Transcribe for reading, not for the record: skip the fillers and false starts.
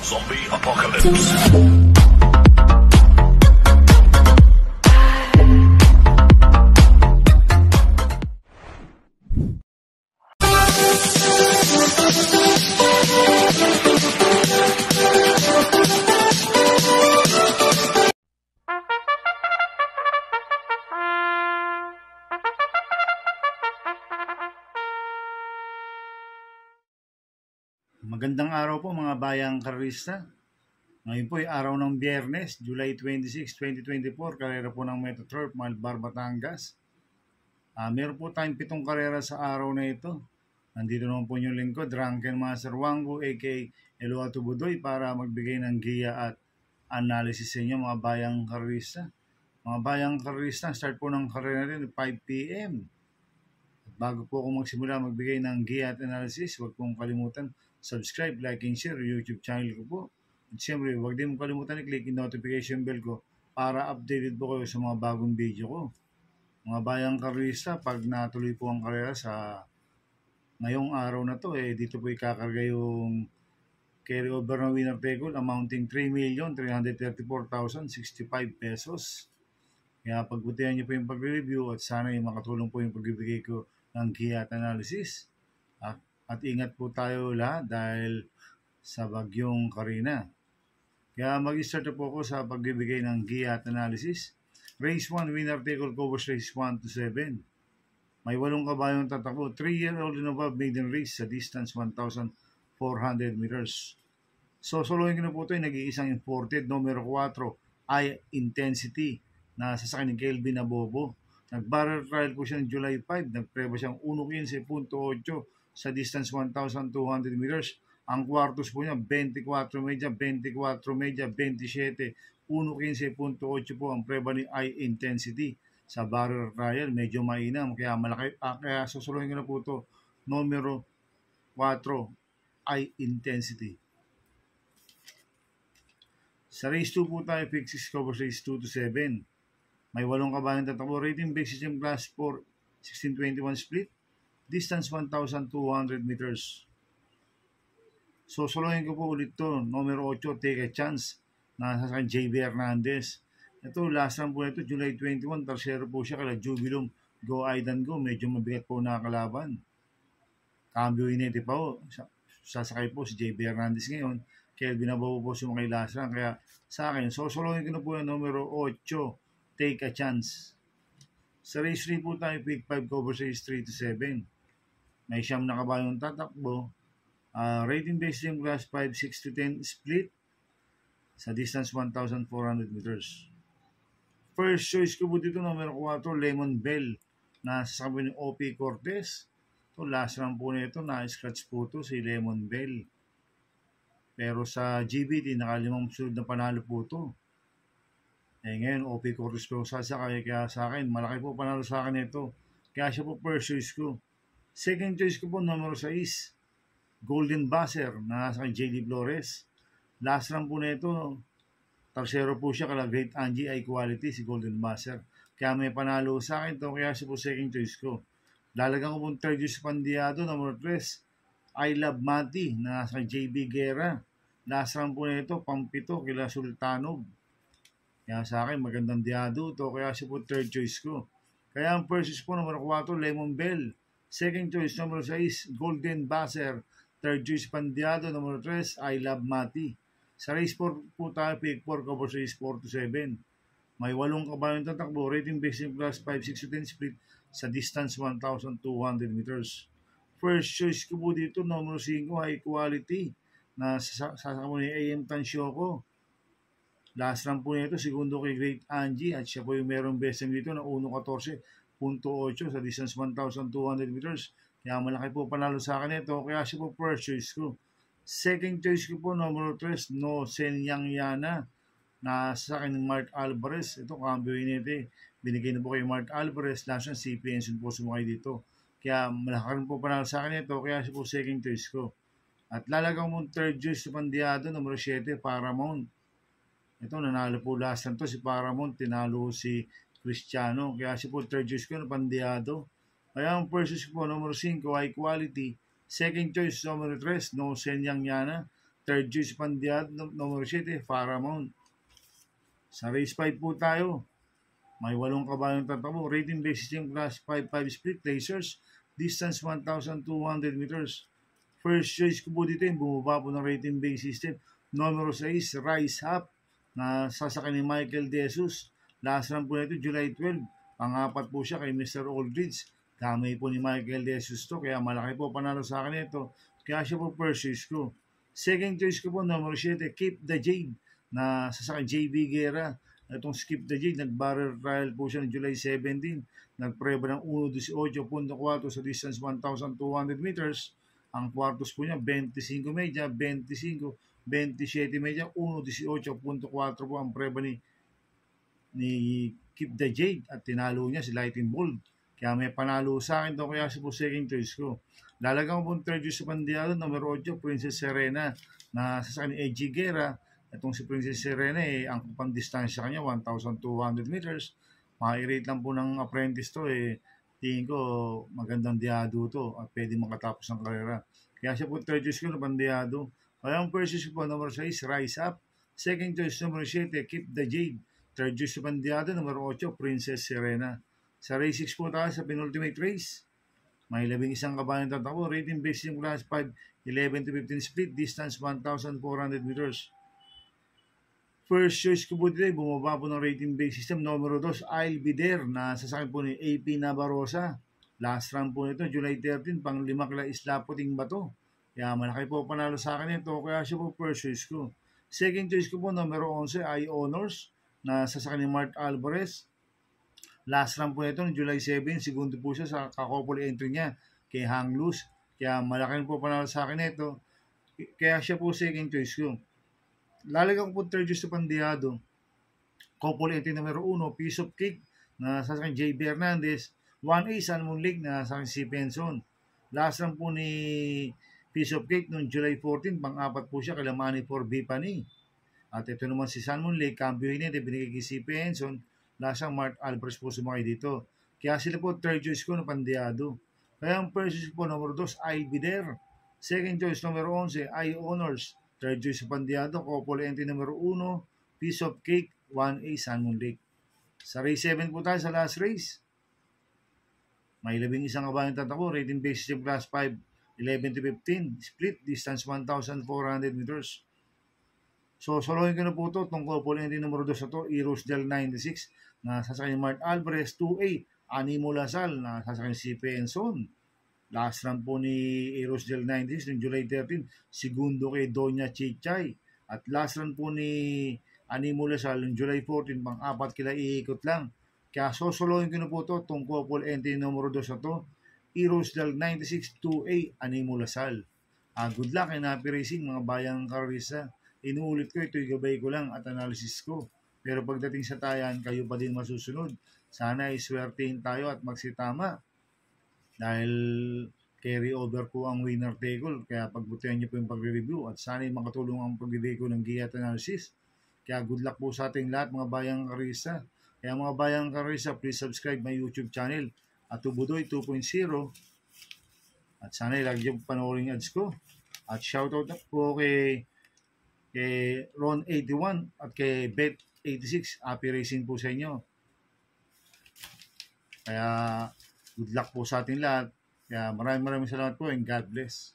Zombie Apocalypse. Magandang araw po mga bayang karista. Ngayon po ay araw ng Biyernes, July 26, 2024, karera po ng Metroturf, Malbar, Batangas. Meron po tayong 7 karera sa araw na ito. Nandito naman po yung lingkod, Drunken Master Wango, aka Eloato Budoy, para magbigay ng giya at analysis sa inyo mga bayang karista. Mga bayang karista, start po ng karera natin 5 p.m. Bago po ako magsimula magbigay ng giya at analysis, huwag pong kalimutan subscribe, like, and share YouTube channel ko po. At siyempre, huwag din mo kalimutan i-click yung notification bell ko para updated po kayo sa mga bagong video ko. Mga bayang karista, pag natuloy po ang karera sa ngayong araw na to, dito po ikakarga yung carry over na winner take all amounting 3,334,065 pesos. Kaya pagbutihan niyo po yung pag-review at sana yung makatulong po yung pagbibigay ko ng giya at analysis. At ingat po tayo lahat dahil sa bagyong Karina. Kaya mag-start po ako sa pagbibigay ng giya at analysis. Race 1, winner take all covers race 1 to 7. May 8 kabayong tatakbo. 3-year-old and above maiden race sa distance 1,400 meters. So, solohin ko na po ito yung nag-iisang imported. Numero 4, High Intensity na sasakyan ni Kelvin Abobo. Nag-barrel trial po siya ng July 5. Nagpreba siyang 1.15.8 sa distance 1,200 meters. Ang kwartos po niya, 24 media, 27, 1.15.8 po ang preba ni High Intensity. Sa barrel trial, medyo mainam, kaya malaki, kaya susuluhin ko na po ito, numero 4, High Intensity. Sa race 2 po tayo, pick 6 covers race 2 to 7. May 8 kabayang tatakbo, rating basis yung class 4, 16-21 split. Distance 1,200 meters. So, solohin ko po ulit to. Numero 8, Take a Chance. Nasa sa JB Hernandez. Ito, last run po ito, July 21. Tarsero po siya kala Jubilum Go Aidan Go. Medyo mabigat po nakakalaban. Cambio inete pa po. Sasakay po si JB Hernandez ngayon. Kelvin Abobo po sumakay last run. Kaya sa akin, so solohin ko na po yung numero 8, Take a Chance. Sa race 3 po tayo, pick 5 covers race 3 to 7. May 9 na kabayong tatakbo. Rating based yung class 5, 6 to 10 split sa distance 1,400 meters. First choice ko po dito, numero 4, Lemon Bell na sasabi ni OP Cortez. So, last round po nito, na-scratch po ito si Lemon Bell. Pero sa GBT, nakalimang sunod na panalo po ito. Ngayon, OP Cortez po sasakay, kaya sa akin, malaki po panalo sa akin ito. Kaya siya po first choice ko. Second choice ko po, numero 6, Golden Buzzer na nasa kay JD Flores. Last round po na ito, tarsero po siya kala Great Angie High Quality si Golden Buzzer. Kaya may panalo sa akin ito, kaya siya po second choice ko. Lalagyan ko po third choice Pandiado, numero 3, I Love Mati na nasa kay JB Guerra. Last round po na ito, Pampito kila Sultanov. Kaya sa akin, magandang diado ito, kaya siya po third choice ko. Kaya ang first choice po, numero 4, Lemon Bell. Second choice, numero 6, Golden Buzzer. Third choice, Pandiado. Numero 3, I Love Mati. Sa race 4 po tayo, pick 4, covers race 4 to 7. May 8 kabayong tatakbo, rating based in class 5, 6 to 10 split sa distance 1,200 meters. First choice ko po dito, numero 5, High Quality na sasakamo ni AM Tansyoko. Last run po nito, segundo kay Great Angie at siya po yung merong best time dito na 1.14.8 sa distance 1,200 meters. Kaya malaki po panalo sa akin ito, kaya siya po first choice ko. Second choice ko po, numero 3, No Senyang Yana na sa akin ng Mark Alvarez. Ito, cambio inete. Binigay na po kay Mark Alvarez. Last run, si Pension po sumakay dito. Kaya malaki rin po panalo sa akin ito, kaya siya po second choice ko. At lalagyan mo third choice sa Pandiado, numero 7, Paramount. Ito, nanalo po last run to si Paramount. Tinalo si Cristiano. Kaya siya po third choice ko na Pandiado. Kaya ang first choice po, numero 5, High Quality. Second choice, numero 3, No Senyang Yana. third choice Pandiado, numero 7, Paramount. Sa race 5 po tayo. May 8 kabayong tatakbo. Rating basis yung class 5-5 split racers. Distance 1,200 meters. First choice ko po dito yung bumaba po ng rating base system. Numero 6, Rise Up, na sasakay ni Michael De Jesus. Last run po nito, July 12. Pang-apat po siya kay Mr. Aldridge. Kamay po ni Michael De Jesus to, kaya malaki po panalo sa akin ito. Kaya siya po first choice ko. Second choice ko po, numero 7, Keep the Jade, na sasakay JB Guerra. Itong Skip the Jade, nag-barrel trial po siya ng July 17. Nagpreba ng 1.18.4 sa distance 1,200 meters. Ang quartos po niya, 25 media, 25, 27 media, 1.18.4 po ang preba ni Keep the Jade. At tinalo niya si Lightning Bolt. Kaya may panalo sa akin to, kaya siya po second choice ko. Lalagyan ko po third choice sa Pandiado, numero 8, Princess Serena, na sasakay ni AJ Guerra. Itong si Princess Serena, ang pang-distansya kanya, 1,200 meters. Maka-rate lang po ng apprentice to, tingin ko magandang diado to at pwede makatapos ng karera. Kaya siya po third choice ko na Pandiado. Kaya ang first choice po, numero 6, Rise Up. Second choice, numero 7, Keep the Jade. Third choice sa Pandiado, numero 8, Princess Serena. Sa race 6 po tayo sa penultimate race. May 11 kabayan tatakbo. Rating based yung class 5, 11 to 15 split. Distance 1,400 meters. First choice ko po dito, bumaba po ng rating base system. Numero 2, I'll Be There, na sasakyan po ni AP Navarroza. Last run po nito, July 13, pang 5 kila Isla Puting Bato. Kaya malaki po panalo sa akin ito, kaya siya po first choice ko. Second choice ko po, numero 11, I Honors, na sasakyan ni Mark Alvarez. Last run po nito, July 7, segundo po siya sa kakopol entry niya kay Hang Luz. Kaya malaki po panalo sa akin ito, kaya siya po second choice ko. Lalagyan ko po third choice sa Pandiado. Couple entry numero 1, Piece of Cake, na sasakyan J. Hernandez. 1A, San Moon Lake, na sasakyan si Penson. Last run po ni Piece of Cake noong July 14, pang-apat po siya kay Lamani for Bipani. At ito naman si San Moon Lake, cambio niya, binigay kay si Penson. Last run, Mark Alvarez po sumakay dito. Kaya sila po third choice ko na Pandiado. Kaya ang first choice po, numero 2, I'll Be There. Second choice, numero 11, I Honors. Third choice sa Pandiado, couple entry numero 1, Piece of Cake, 1A, San Moon Lake. Sa race 7 po tayo sa last race. May 11 kabayan tatakbo, rating basis yung class 5, 11 to 15, split, distance 1,400 meters. So, solohin ko na po ito, itong couple entry numero 2 na ito, Eros Del 96, na sasakay ni Mark Alvarez. 2A, Animo Lasal, na sasakay si Penson. Last run po ni Eros Del 96 noong July 13, segundo kay Doña Chichay. At last run po ni Animo Lasal noong July 14, pang-apat kila iikot lang. Kaya sosolohin ko na po ito, itong couple entry numero 2 na ito, Eros Del 96, 2A, Animo Lasal. Good luck and happy racing mga bayang karisa. Inuulit ko, ito'y gabay ko lang at analysis ko. Pero pagdating sa tayan, kayo pa din masusunod. Sana iswertein tayo at magsitama. Dahil carry over po ang winner take-all, kaya pagbutihan niyo po yung pagre-review at sana makatulong ang pag-review ko ng GIA at analysis. Kaya good luck po sa ating lahat mga bayang karisa. Kaya mga bayang karisa, please subscribe my YouTube channel at Tubudoy 2.0 at sana ilagay yung panoorin ads ko. At shoutout po kay Ron81 at kay Bet86. Happy racing po sa inyo. Kaya good luck po sa ating lahat. Kaya maraming salamat po and God bless.